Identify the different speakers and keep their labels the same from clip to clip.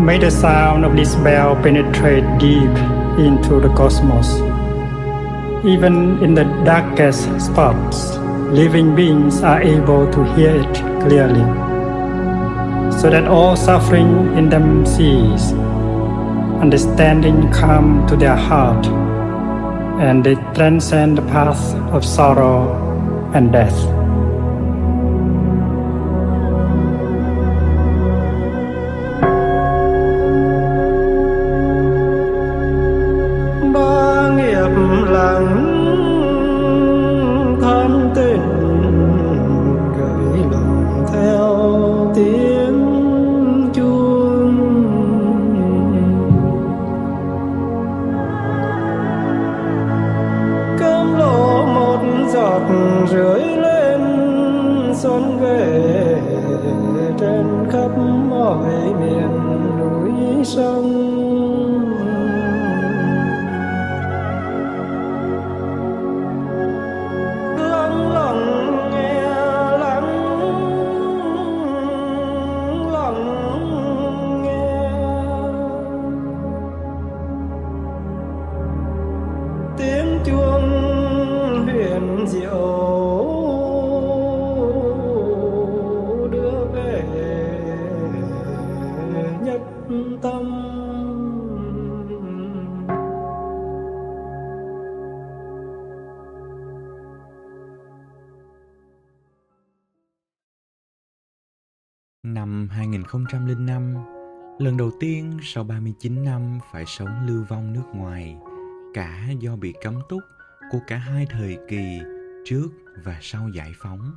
Speaker 1: May the sound of this bell penetrate deep into the cosmos. Even in the darkest spots, living beings are able to hear it clearly, so that all suffering in them cease, understanding come to their heart, and they transcend the path of sorrow and death.
Speaker 2: Ba nghiệp lặng than tình gửi lòng theo tiếng chuông, cơm lộ một giọt rưới lên xuân về trên khắp mọi miền núi sông. Tiếng chuông huyền diệu đưa về nhất tâm.
Speaker 3: Năm 2005, lần đầu tiên sau 39 năm phải sống lưu vong nước ngoài, cả do bị cấm túc của cả hai thời kỳ trước và sau giải phóng.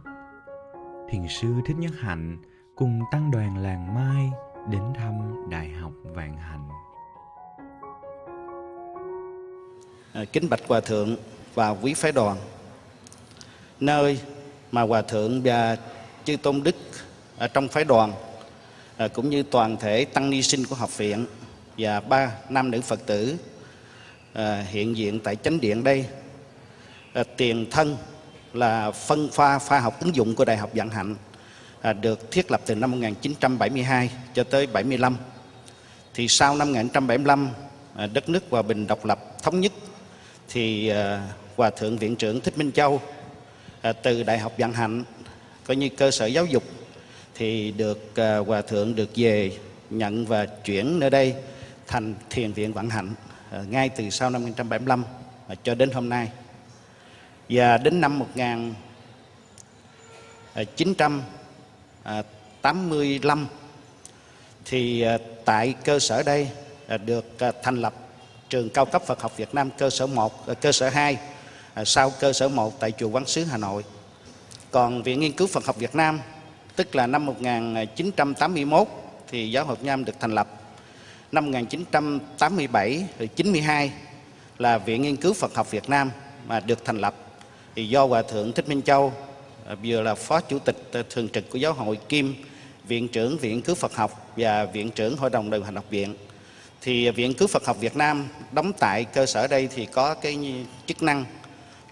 Speaker 3: Thiền sư Thích Nhất Hạnh cùng tăng đoàn Làng Mai đến thăm Đại học Vạn Hạnh.
Speaker 4: Kính bạch Hòa Thượng và quý phái đoàn, nơi mà Hòa Thượng và Chư Tôn Đức ở trong phái đoàn cũng như toàn thể tăng ni sinh của học viện và 3 nam nữ Phật tử hiện diện tại chánh điện đây. Tiền thân là phân khoa học ứng dụng của Đại học Vạn Hạnh, được thiết lập từ năm 1972 cho tới 75. Thì sau năm 1975, đất nước hòa bình độc lập thống nhất, thì Hòa Thượng Viện trưởng Thích Minh Châu từ Đại học Vạn Hạnh coi như cơ sở giáo dục, thì được Hòa Thượng được về nhận và chuyển nơi đây thành Thiền viện Vạn Hạnh ngay từ sau năm 1975 cho đến hôm nay. Và đến năm 1985 thì tại cơ sở đây được thành lập trường cao cấp Phật học Việt Nam cơ sở 1, cơ sở 2 sau cơ sở 1 tại chùa Quán Sứ Hà Nội. Còn Viện Nghiên cứu Phật học Việt Nam, tức là năm 1981 thì Giáo hội Việt Nam được thành lập. Năm 1987 rồi 92 là Viện Nghiên cứu Phật học Việt Nam mà được thành lập, thì do Hòa Thượng Thích Minh Châu vừa là Phó Chủ tịch thường trực của Giáo hội kiêm Viện trưởng Viện Nghiên cứu Phật học và Viện trưởng Hội đồng điều hành học viện. Thì Viện Nghiên cứu Phật học Việt Nam đóng tại cơ sở đây thì có cái chức năng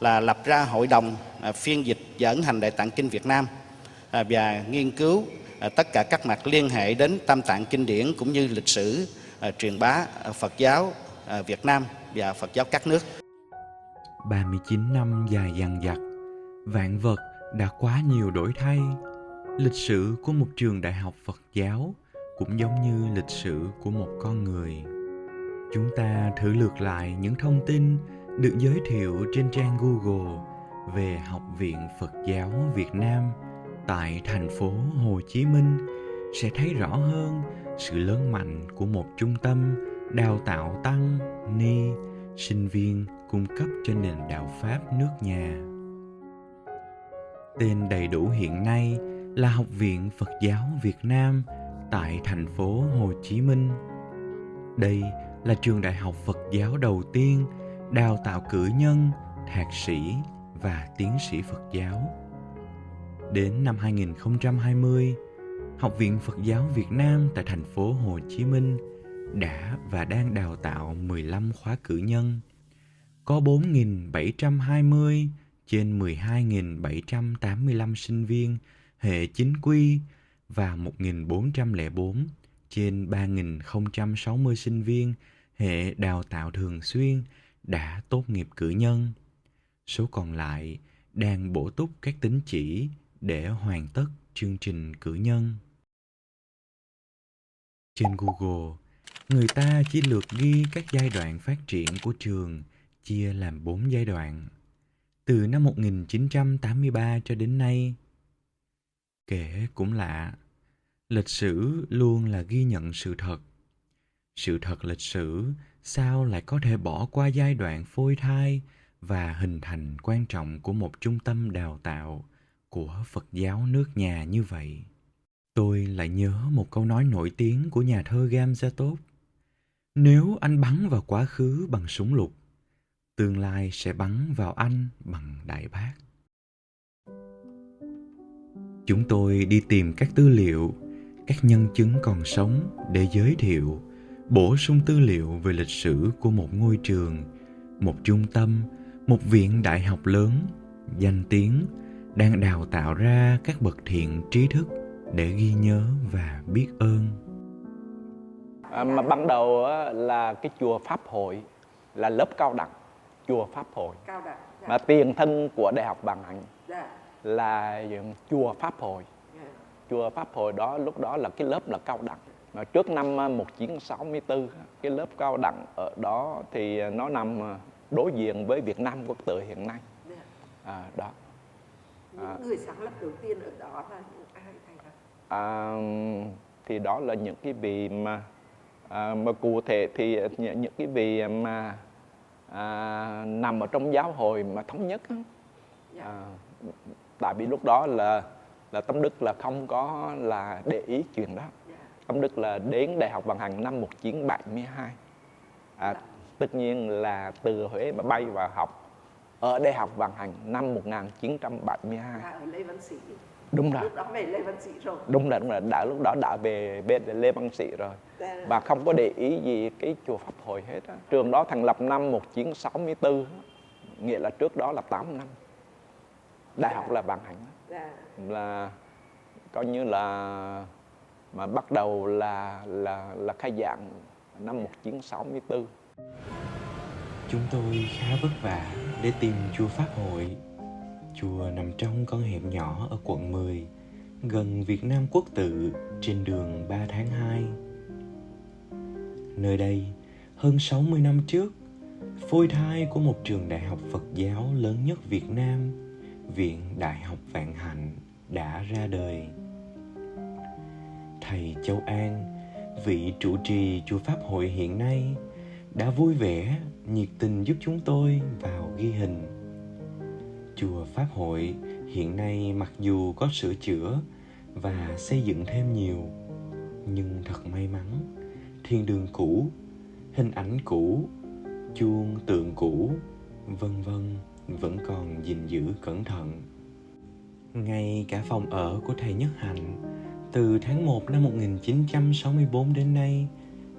Speaker 4: là lập ra hội đồng phiên dịch và ấn hành Đại Tạng Kinh Việt Nam và nghiên cứu tất cả các mặt liên hệ đến Tam Tạng Kinh điển cũng như lịch sử truyền bá Phật giáo Việt Nam và Phật giáo các nước.
Speaker 3: 39 năm dài dằng dặc, vạn vật đã quá nhiều đổi thay. Lịch sử của một trường đại học Phật giáo cũng giống như lịch sử của một con người. Chúng ta thử lược lại những thông tin được giới thiệu trên trang Google về Học viện Phật giáo Việt Nam tại thành phố Hồ Chí Minh sẽ thấy rõ hơn sự lớn mạnh của một trung tâm đào tạo tăng, ni, sinh viên cung cấp cho nền đạo Pháp nước nhà. Tên đầy đủ hiện nay là Học viện Phật giáo Việt Nam tại thành phố Hồ Chí Minh. Đây là trường đại học Phật giáo đầu tiên đào tạo cử nhân, thạc sĩ và tiến sĩ Phật giáo. Đến năm 2020, Học viện Phật giáo Việt Nam tại thành phố Hồ Chí Minh đã và đang đào tạo 15 khóa cử nhân. Có 4.720 trên 12.785 sinh viên hệ chính quy và 1.404 trên 3.060 sinh viên hệ đào tạo thường xuyên đã tốt nghiệp cử nhân. Số còn lại đang bổ túc các tín chỉ để hoàn tất chương trình cử nhân. Trên Google, người ta chỉ lược ghi các giai đoạn phát triển của trường chia làm 4 giai đoạn, từ năm 1983 cho đến nay. Kể cũng lạ, lịch sử luôn là ghi nhận sự thật. Sự thật lịch sử sao lại có thể bỏ qua giai đoạn phôi thai và hình thành quan trọng của một trung tâm đào tạo của Phật giáo nước nhà như vậy? Tôi lại nhớ một câu nói nổi tiếng của nhà thơ Gamzatov. Nếu anh bắn vào quá khứ bằng súng lục, tương lai sẽ bắn vào anh bằng đại bác. Chúng tôi đi tìm các tư liệu, các nhân chứng còn sống để giới thiệu, bổ sung tư liệu về lịch sử của một ngôi trường, một trung tâm, một viện đại học lớn, danh tiếng, đang đào tạo ra các bậc thiện trí thức để ghi nhớ và biết ơn.
Speaker 5: Mà ban đầu là cái chùa Pháp Hội là lớp cao đẳng, chùa Pháp Hội.
Speaker 6: Cao đẳng. Dạ.
Speaker 5: Mà tiền thân của Đại học Vạn Hạnh
Speaker 6: Dạ.
Speaker 5: là chùa Pháp Hội.
Speaker 6: Dạ.
Speaker 5: Chùa Pháp Hội đó lúc đó là cái lớp là cao đẳng. Mà trước năm 1964, cái lớp cao đẳng ở đó thì nó nằm đối diện với Việt Nam Quốc tự hiện nay.
Speaker 6: Dạ.
Speaker 5: Đó.
Speaker 6: Những người sáng lập đầu tiên ở đó là những ai thầy ạ?
Speaker 5: Thì đó là những cái vị mà cụ thể thì những cái vị mà nằm ở trong giáo hội mà thống nhất.
Speaker 6: Dạ.
Speaker 5: Tại vì lúc đó là Tâm Đức là không có là để ý chuyện đó.
Speaker 6: Dạ.
Speaker 5: Tâm Đức là đến Đại học Vạn Hạnh năm 1972. Tất nhiên là từ Huế mà bay vào học ở Đại học Vạn Hạnh năm 1972.
Speaker 6: Ở Lê Văn Sĩ.
Speaker 5: Đúng rồi.
Speaker 6: Lúc đó về Lê Văn Sĩ rồi.
Speaker 5: Đúng rồi. Lúc đó đã về bên Lê Văn Sĩ rồi. Và không có để ý gì cái chùa Pháp Hội hết á. Trường đó thành lập năm 1964, nghĩa là trước đó là 8 năm. Đại học là Vạn Hạnh.
Speaker 6: Dạ.
Speaker 5: Là coi như là mà bắt đầu là khai giảng năm 1964.
Speaker 3: Chúng tôi khá vất vả để tìm chùa Pháp Hội. Chùa nằm trong con hẻm nhỏ ở quận 10, gần Việt Nam Quốc tự, trên đường 3 tháng 2. Nơi đây, hơn 60 năm trước, phôi thai của một trường đại học Phật giáo lớn nhất Việt Nam, Viện Đại học Vạn Hạnh, đã ra đời. Thầy Châu An, vị trụ trì chùa Pháp Hội hiện nay, đã vui vẻ, nhiệt tình giúp chúng tôi vào ghi hình. Chùa Pháp Hội hiện nay mặc dù có sửa chữa và xây dựng thêm nhiều, nhưng thật may mắn, thiên đường cũ, hình ảnh cũ, chuông tượng cũ, vân vân vẫn còn gìn giữ cẩn thận. Ngay cả phòng ở của thầy Nhất Hạnh từ tháng 1 năm 1964 đến nay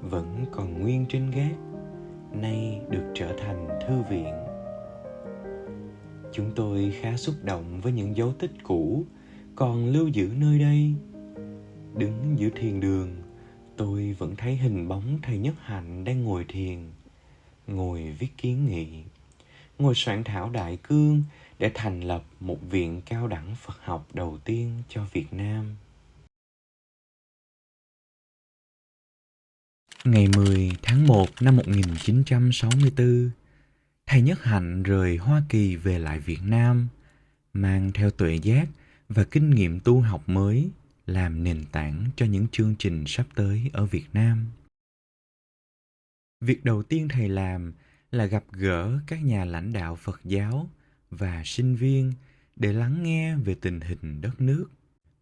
Speaker 3: vẫn còn nguyên trên gác, nay được trở thành thư viện. Chúng tôi khá xúc động với những dấu tích cũ còn lưu giữ nơi đây. Đứng giữa thiền đường, tôi vẫn thấy hình bóng thầy Nhất Hạnh đang ngồi thiền, ngồi viết kiến nghị, ngồi soạn thảo đại cương để thành lập một viện cao đẳng Phật học đầu tiên cho Việt Nam. Ngày 10 tháng 1 năm 1964, thầy Nhất Hạnh rời Hoa Kỳ về lại Việt Nam, mang theo tuệ giác và kinh nghiệm tu học mới làm nền tảng cho những chương trình sắp tới ở Việt Nam. Việc đầu tiên thầy làm là gặp gỡ các nhà lãnh đạo Phật giáo và sinh viên để lắng nghe về tình hình đất nước.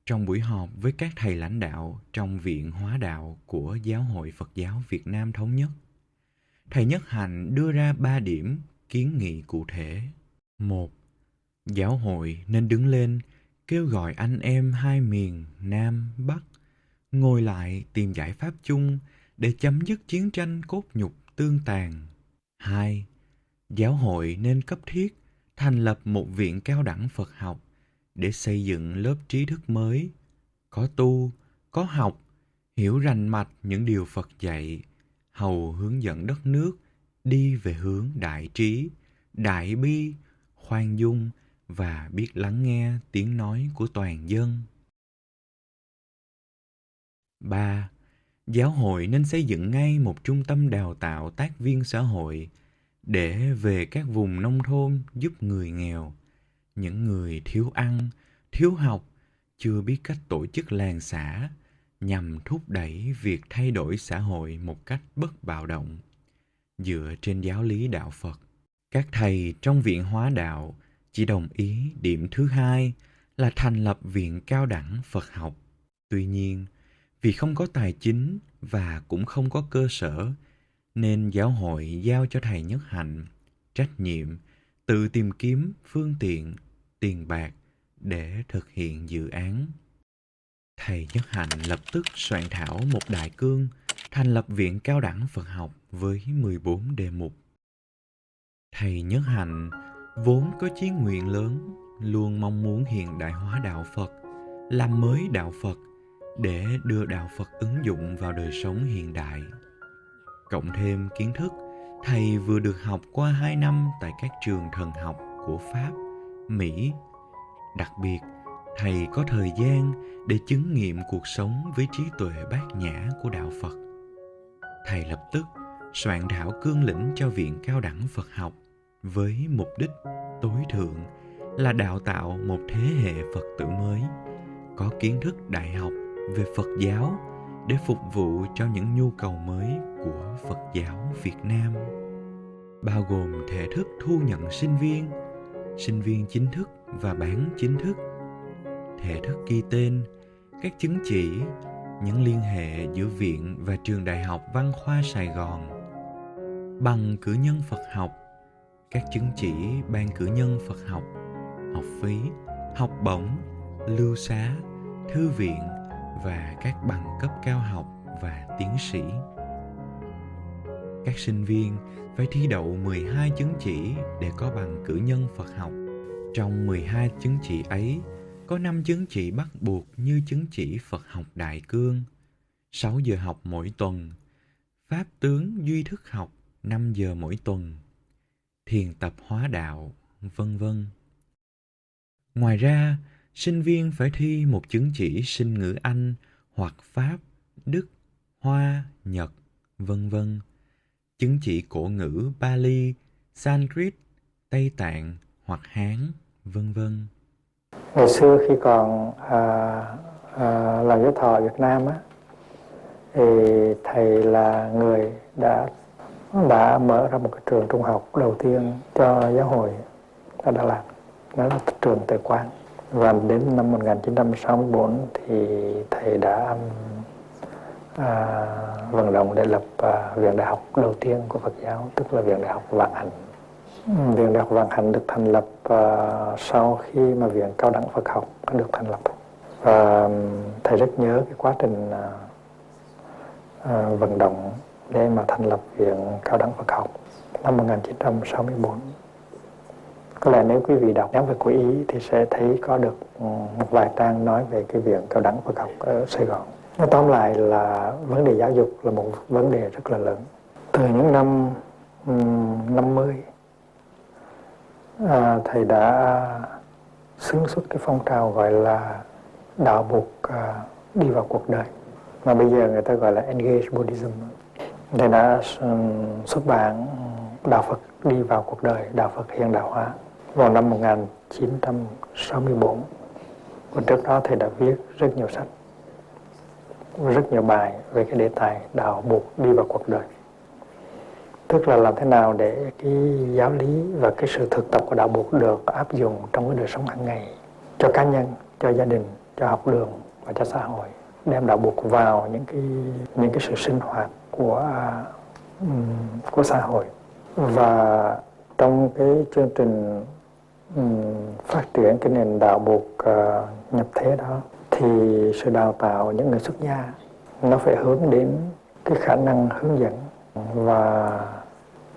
Speaker 3: Trong buổi họp với các thầy lãnh đạo trong Viện Hóa Đạo của Giáo hội Phật giáo Việt Nam Thống nhất, thầy Nhất Hạnh đưa ra 3 điểm kiến nghị cụ thể. 1. Giáo hội nên đứng lên kêu gọi anh em hai miền Nam, Bắc ngồi lại tìm giải pháp chung để chấm dứt chiến tranh cốt nhục tương tàn. 2. Giáo hội nên cấp thiết thành lập một viện cao đẳng Phật học để xây dựng lớp trí thức mới, có tu, có học, hiểu rành mạch những điều Phật dạy, hầu hướng dẫn đất nước đi về hướng đại trí, đại bi, khoan dung và biết lắng nghe tiếng nói của toàn dân. 3. Giáo hội nên xây dựng ngay một trung tâm đào tạo tác viên xã hội để về các vùng nông thôn giúp người nghèo, những người thiếu ăn, thiếu học, chưa biết cách tổ chức làng xã, nhằm thúc đẩy việc thay đổi xã hội một cách bất bạo động, dựa trên giáo lý đạo Phật. Các thầy trong Viện Hóa Đạo chỉ đồng ý điểm thứ hai là thành lập Viện Cao đẳng Phật học. Tuy nhiên, vì không có tài chính và cũng không có cơ sở, nên giáo hội giao cho thầy Nhất Hạnh trách nhiệm tự tìm kiếm phương tiện, tiền bạc để thực hiện dự án. Thầy Nhất Hạnh lập tức soạn thảo một đại cương thành lập Viện Cao đẳng Phật học với 14 đề mục. Thầy Nhất Hạnh vốn có chí nguyện lớn, luôn mong muốn hiện đại hóa đạo Phật, làm mới đạo Phật để đưa đạo Phật ứng dụng vào đời sống hiện đại. Cộng thêm kiến thức thầy vừa được học qua 2 năm tại các trường thần học của Pháp, Mỹ. Đặc biệt, thầy có thời gian để chứng nghiệm cuộc sống với trí tuệ bát nhã của đạo Phật. Thầy lập tức soạn thảo cương lĩnh cho Viện Cao đẳng Phật học với mục đích tối thượng là đào tạo một thế hệ Phật tử mới, có kiến thức đại học về Phật giáo để phục vụ cho những nhu cầu mới của Phật giáo Việt Nam, bao gồm thể thức thu nhận sinh viên chính thức và bán chính thức, thể thức ghi tên, các chứng chỉ, những liên hệ giữa viện và trường Đại học Văn khoa Sài Gòn, bằng cử nhân Phật học, các chứng chỉ ban cử nhân Phật học, học phí, học bổng, lưu xá, thư viện và các bằng cấp cao học và tiến sĩ. Các sinh viên phải thi đậu 12 chứng chỉ để có bằng cử nhân Phật học. Trong 12 chứng chỉ ấy, có 5 chứng chỉ bắt buộc như chứng chỉ Phật học Đại Cương, 6 giờ học mỗi tuần, Pháp tướng Duy Thức học 5 giờ mỗi tuần, Thiền tập Hóa Đạo, vân vân. Ngoài ra, sinh viên phải thi một chứng chỉ Sinh ngữ Anh hoặc Pháp, Đức, Hoa, Nhật, vân vân, chứng chỉ cổ ngữ Pali, Sanskrit, Tây Tạng hoặc Hán, vân vân.
Speaker 7: Ngày xưa khi còn làm giáo thọ ở Việt Nam á, thì thầy là người đã mở ra một cái trường trung học đầu tiên cho giáo hội ở Đà Lạt, đó là trường Tuệ Quang. Và đến năm 1964 thì thầy đã vận động để lập viện đại học đầu tiên của Phật giáo, tức là viện đại học Vạn Hạnh. Viện đại học Vạn Hạnh được thành lập sau khi mà viện Cao đẳng Phật học được thành lập. Và thầy rất nhớ cái quá trình vận động để mà thành lập viện Cao đẳng Phật học năm 1964. Có lẽ nếu quý vị đọc Giáo về của Ý thì sẽ thấy có được một vài trang nói về cái viện Cao đẳng Phật học ở Sài Gòn. Nói tóm lại là vấn đề giáo dục là một vấn đề rất là lớn. Từ những năm 50, thầy đã xướng xuất cái phong trào gọi là đạo buộc đi vào cuộc đời, mà bây giờ người ta gọi là Engage Buddhism. Thầy đã xuất bản Đạo Phật đi vào cuộc đời, Đạo Phật hiện đại hóa vào năm 1964. Và trước đó thầy đã viết rất nhiều sách, rất nhiều bài về cái đề tài đạo buộc đi vào cuộc đời. Tức là làm thế nào để cái giáo lý và cái sự thực tập của đạo buộc được áp dụng trong cái đời sống hàng ngày cho cá nhân, cho gia đình, cho học đường và cho xã hội. Đem đạo buộc vào những cái sự sinh hoạt của xã hội. Và trong cái chương trình phát triển cái nền đạo buộc nhập thế đó, thì sự đào tạo những người xuất gia nó phải hướng đến cái khả năng hướng dẫn và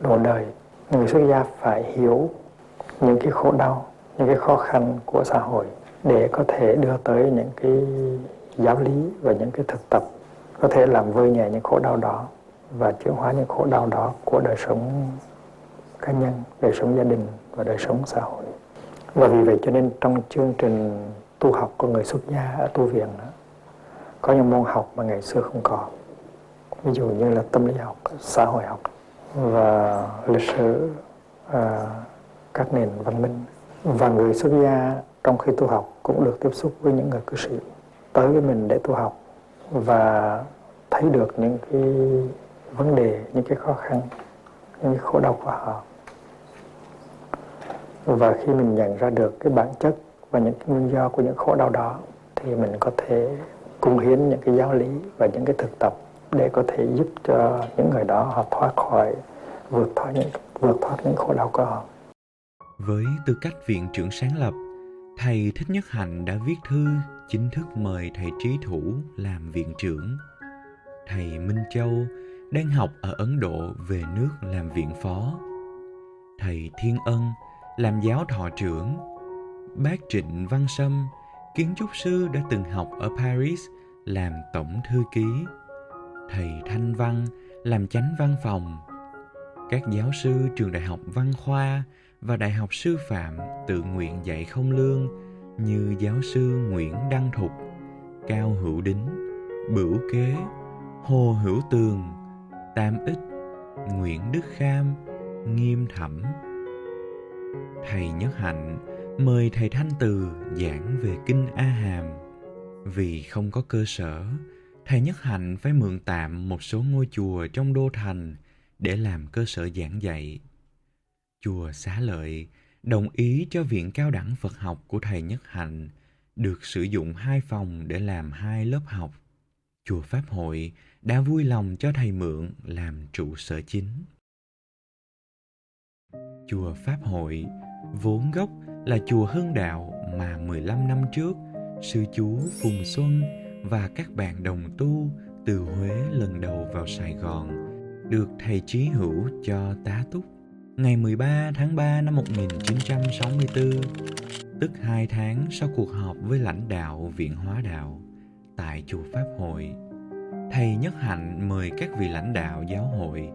Speaker 7: độ đời. Người xuất gia phải hiểu những cái khổ đau, những cái khó khăn của xã hội để có thể đưa tới những cái giáo lý và những cái thực tập có thể làm vơi nhẹ những khổ đau đó và chuyển hóa những khổ đau đó của đời sống cá nhân, đời sống gia đình và đời sống xã hội. Và vì vậy cho nên trong chương trình tu học của người xuất gia ở tu viện đó, có những môn học mà ngày xưa không có, ví dụ như là tâm lý học, xã hội học và lịch sử, các nền văn minh. Và người xuất gia trong khi tu học cũng được tiếp xúc với những người cư sĩ tới với mình để tu học và thấy được những cái vấn đề, những cái khó khăn, những cái khổ đau của họ. Và khi mình nhận ra được cái bản chất và những cái nguyên do của những khổ đau đó thì mình có thể cung hiến những cái giáo lý và những cái thực tập để có thể giúp cho những người đó họ thoát khỏi, vượt thoát những khổ đau của họ.
Speaker 3: Với tư cách viện trưởng sáng lập, thầy Thích Nhất Hạnh đã viết thư chính thức mời thầy Trí Thủ làm viện trưởng. Thầy Minh Châu đang học ở Ấn Độ về nước làm viện phó. Thầy Thiên Ân làm giáo thọ trưởng. Bác Trịnh Văn Sâm, kiến trúc sư đã từng học ở Paris, làm tổng thư ký. Thầy Thanh Văn làm chánh văn phòng. Các giáo sư trường Đại học Văn Khoa và Đại học Sư phạm tự nguyện dạy không lương như giáo sư Nguyễn Đăng Thục, Cao Hữu Đính, Bửu Kế, Hồ Hữu Tường, Tam Ích, Nguyễn Đức Kham, Nghiêm Thẩm. Thầy Nhất Hạnh mời thầy Thanh Từ giảng về Kinh A Hàm. Vì không có cơ sở, thầy Nhất Hạnh phải mượn tạm một số ngôi chùa trong đô thành để làm cơ sở giảng dạy. Chùa Xá Lợi đồng ý cho Viện Cao đẳng Phật học của thầy Nhất Hạnh được sử dụng 2 phòng để làm 2 lớp học. Chùa Pháp Hội đã vui lòng cho thầy mượn làm trụ sở chính. Chùa Pháp Hội vốn gốc là chùa Hưng Đạo mà 15 năm trước, sư chú Phùng Xuân và các bạn đồng tu từ Huế lần đầu vào Sài Gòn được thầy Trí Hữu cho tá túc ngày 13 tháng 3 năm 1964, tức 2 tháng sau cuộc họp với lãnh đạo Viện Hóa Đạo tại chùa Pháp Hội. Thầy Nhất Hạnh mời các vị lãnh đạo giáo hội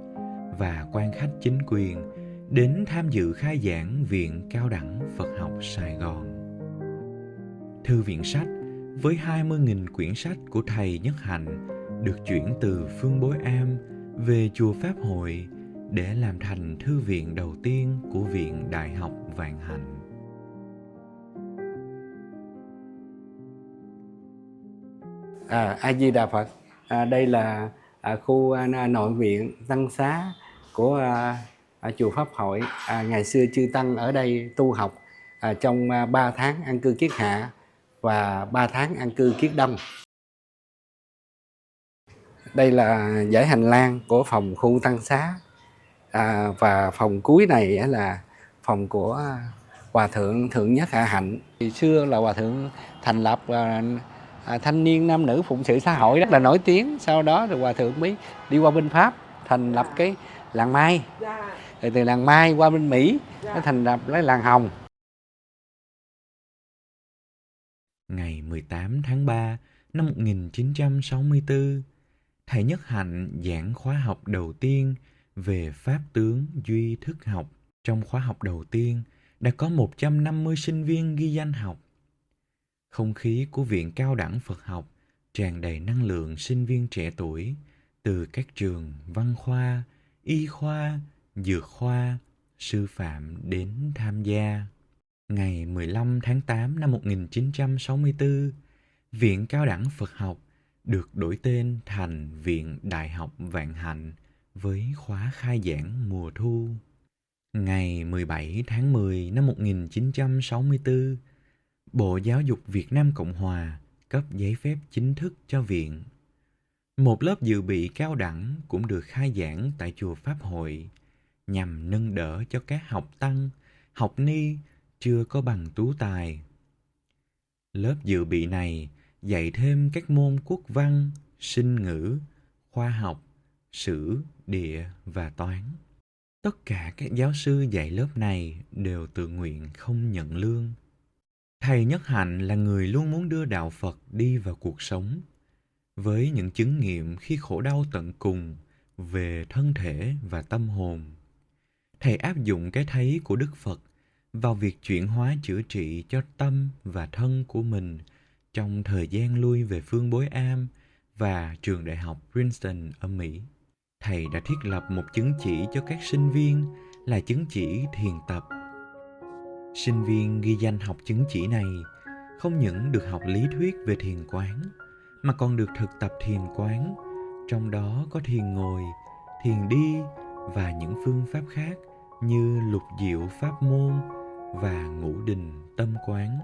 Speaker 3: và quan khách chính quyền đến tham dự khai giảng Viện Cao đẳng Phật học Sài Gòn. Thư viện sách với 20.000 quyển sách của thầy Nhất Hạnh được chuyển từ Phương Bối Am về chùa Pháp Hội để làm thành thư viện đầu tiên của Viện Đại học Vạn Hạnh.
Speaker 8: A Di Đà Phật. Đây là khu nội viện Tăng Xá của chùa Pháp Hội. Ngày xưa chư tăng ở đây tu học trong 3 tháng an cư kiết hạ và 3 tháng an cư kiết đông. Đây là dãy hành lang của phòng khu Tăng Xá, và phòng cuối này là phòng của Hòa Thượng Thượng Nhất Hạ Hạnh. Thì xưa là Hòa Thượng thành lập thanh niên nam nữ phụng sự xã hội rất là nổi tiếng. Sau đó rồi Hòa Thượng mới đi qua bên Pháp thành lập cái làng Mai. Rồi từ làng Mai qua bên Mỹ nó thành lập lấy làng Hồng.
Speaker 3: Ngày 18 tháng 3 năm 1964, thầy Nhất Hạnh giảng khóa học đầu tiên về Pháp tướng Duy Thức học. Trong khóa học đầu tiên đã có 150 sinh viên ghi danh học. Không khí của Viện Cao đẳng Phật học tràn đầy năng lượng sinh viên trẻ tuổi từ các trường văn khoa, y khoa, dược khoa, sư phạm đến tham gia. Ngày 15 tháng 8 năm 1964, Viện Cao đẳng Phật học được đổi tên thành Viện Đại học Vạn Hạnh với khóa khai giảng mùa thu. Ngày 17 tháng 10 năm 1964, Bộ Giáo dục Việt Nam Cộng Hòa cấp giấy phép chính thức cho viện. Một lớp dự bị cao đẳng cũng được khai giảng tại chùa Pháp Hội nhằm nâng đỡ cho các học tăng, học ni chưa có bằng tú tài. Lớp dự bị này dạy thêm các môn quốc văn, sinh ngữ, khoa học, sử, địa và toán. Tất cả các giáo sư dạy lớp này đều tự nguyện không nhận lương. Thầy Nhất Hạnh là người luôn muốn đưa đạo Phật đi vào cuộc sống. với những chứng nghiệm khi khổ đau tận cùng về thân thể và tâm hồn. Thầy áp dụng cái thấy của Đức Phật vào việc chuyển hóa chữa trị cho tâm và thân của mình trong thời gian lui về phương Bối Am và trường đại học Princeton ở Mỹ. Thầy đã thiết lập một chứng chỉ cho các sinh viên là chứng chỉ thiền tập. Sinh viên ghi danh học chứng chỉ này không những được học lý thuyết về thiền quán mà còn được thực tập thiền quán, trong đó có thiền ngồi, thiền đi và những phương pháp khác như lục diệu pháp môn và ngũ đình tâm quán.